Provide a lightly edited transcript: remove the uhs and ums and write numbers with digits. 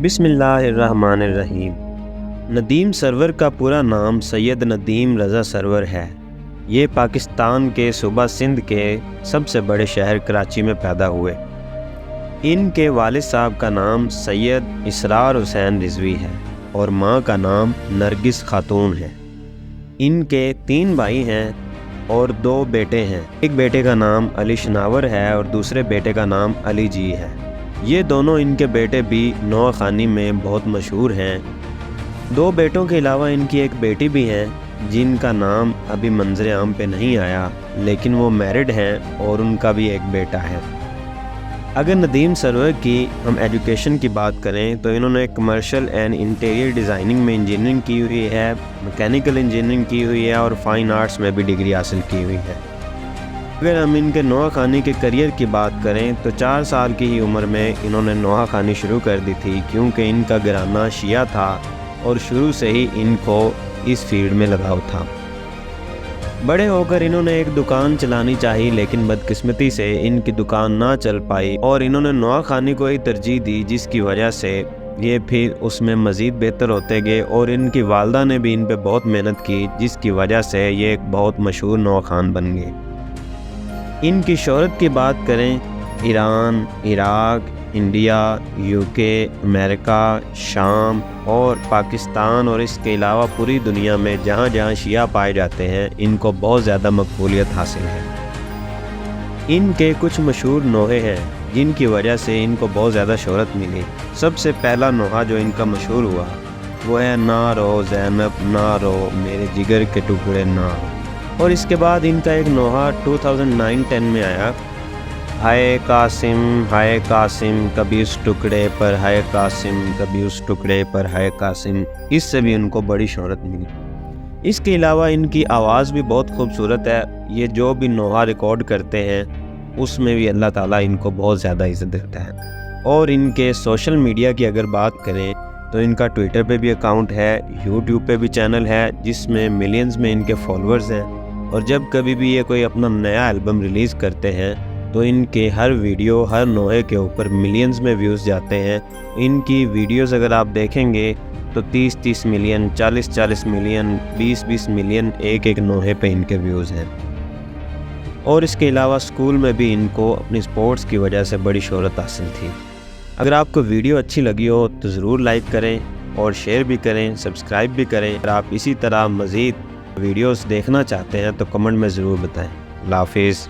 بسم اللہ الرحمن الرحیم۔ ندیم سرور کا پورا نام سید ندیم رضا سرور ہے۔ یہ پاکستان کے صوبہ سندھ کے سب سے بڑے شہر کراچی میں پیدا ہوئے۔ ان کے والد صاحب کا نام سید اسرار حسین رضوی ہے اور ماں کا نام نرگس خاتون ہے۔ ان کے 3 بھائی ہیں اور 2 بیٹے ہیں۔ ایک بیٹے کا نام علی شناور ہے اور دوسرے بیٹے کا نام علی جی ہے۔ یہ دونوں ان کے بیٹے بھی نوحہ خوانی میں بہت مشہور ہیں۔ 2 بیٹوں کے علاوہ ان کی ایک بیٹی بھی ہیں جن کا نام ابھی منظر عام پہ نہیں آیا، لیکن وہ میرڈ ہیں اور ان کا بھی ایک بیٹا ہے۔ اگر ندیم سرور کی ہم ایجوکیشن کی بات کریں تو انہوں نے کمرشل اینڈ انٹیریئر ڈیزائننگ میں انجینئرنگ کی ہوئی ہے، میکینیکل انجینئرنگ کی ہوئی ہے اور فائن آرٹس میں بھی ڈگری حاصل کی ہوئی ہے۔ اگر ہم ان کے نوحہ خوانی کے کریئر کی بات کریں تو 4 سال کی ہی عمر میں انہوں نے نوحہ خوانی شروع کر دی تھی، کیونکہ ان کا گھرانہ شیعہ تھا اور شروع سے ہی ان کو اس فیلڈ میں لگاؤ تھا۔ بڑے ہو کر انہوں نے ایک دکان چلانی چاہی، لیکن بدقسمتی سے ان کی دکان نہ چل پائی اور انہوں نے نوحہ خوانی کو ہی ترجیح دی، جس کی وجہ سے یہ پھر اس میں مزید بہتر ہوتے گئے اور ان کی والدہ نے بھی ان پہ بہت محنت کی، جس کی وجہ سے یہ ایک بہت مشہور نوحہ خوان بن گئے۔ ان کی شہرت کی بات کریں، ایران، عراق، انڈیا، UK، امریکہ، شام اور پاکستان اور اس کے علاوہ پوری دنیا میں جہاں جہاں شیعہ پائے جاتے ہیں ان کو بہت زیادہ مقبولیت حاصل ہے۔ ان کے کچھ مشہور نوحے ہیں جن کی وجہ سے ان کو بہت زیادہ شہرت ملی۔ سب سے پہلا نوحہ جو ان کا مشہور ہوا وہ ہے نہ رو زینب نہ رو میرے جگر کے ٹکڑے نہ رو، اور اس کے بعد ان کا ایک نوحہ 2009-10 میں آیا، ہائے قاسم کبھی اس ٹکڑے پر، ہائے قاسم کبھی اس ٹکڑے پر، ہائے قاسم۔ اس سے بھی ان کو بڑی شہرت ملی۔ اس کے علاوہ ان کی آواز بھی بہت خوبصورت ہے۔ یہ جو بھی نوحہ ریکارڈ کرتے ہیں اس میں بھی اللہ تعالیٰ ان کو بہت زیادہ عزت دیتا ہے۔ اور ان کے سوشل میڈیا کی اگر بات کریں تو ان کا ٹویٹر پہ بھی اکاؤنٹ ہے، YouTube پہ بھی چینل ہے جس میں ملینز میں ان کے فالورز ہیں، اور جب کبھی بھی یہ کوئی اپنا نیا البم ریلیز کرتے ہیں تو ان کے ہر ویڈیو ہر نوحے کے اوپر ملینز میں ویوز جاتے ہیں۔ ان کی ویڈیوز اگر آپ دیکھیں گے تو 30 ملین، 40 ملین، 20 ملین ایک نوحے پہ ان کے ویوز ہیں۔ اور اس کے علاوہ سکول میں بھی ان کو اپنی سپورٹس کی وجہ سے بڑی شہرت حاصل تھی۔ اگر آپ کو ویڈیو اچھی لگی ہو تو ضرور لائک کریں اور شیئر بھی کریں، سبسکرائب بھی کریں۔ اگر آپ اسی طرح مزید ویڈیوز دیکھنا چاہتے ہیں تو کمنٹ میں ضرور بتائیں۔ اللہ حافظ۔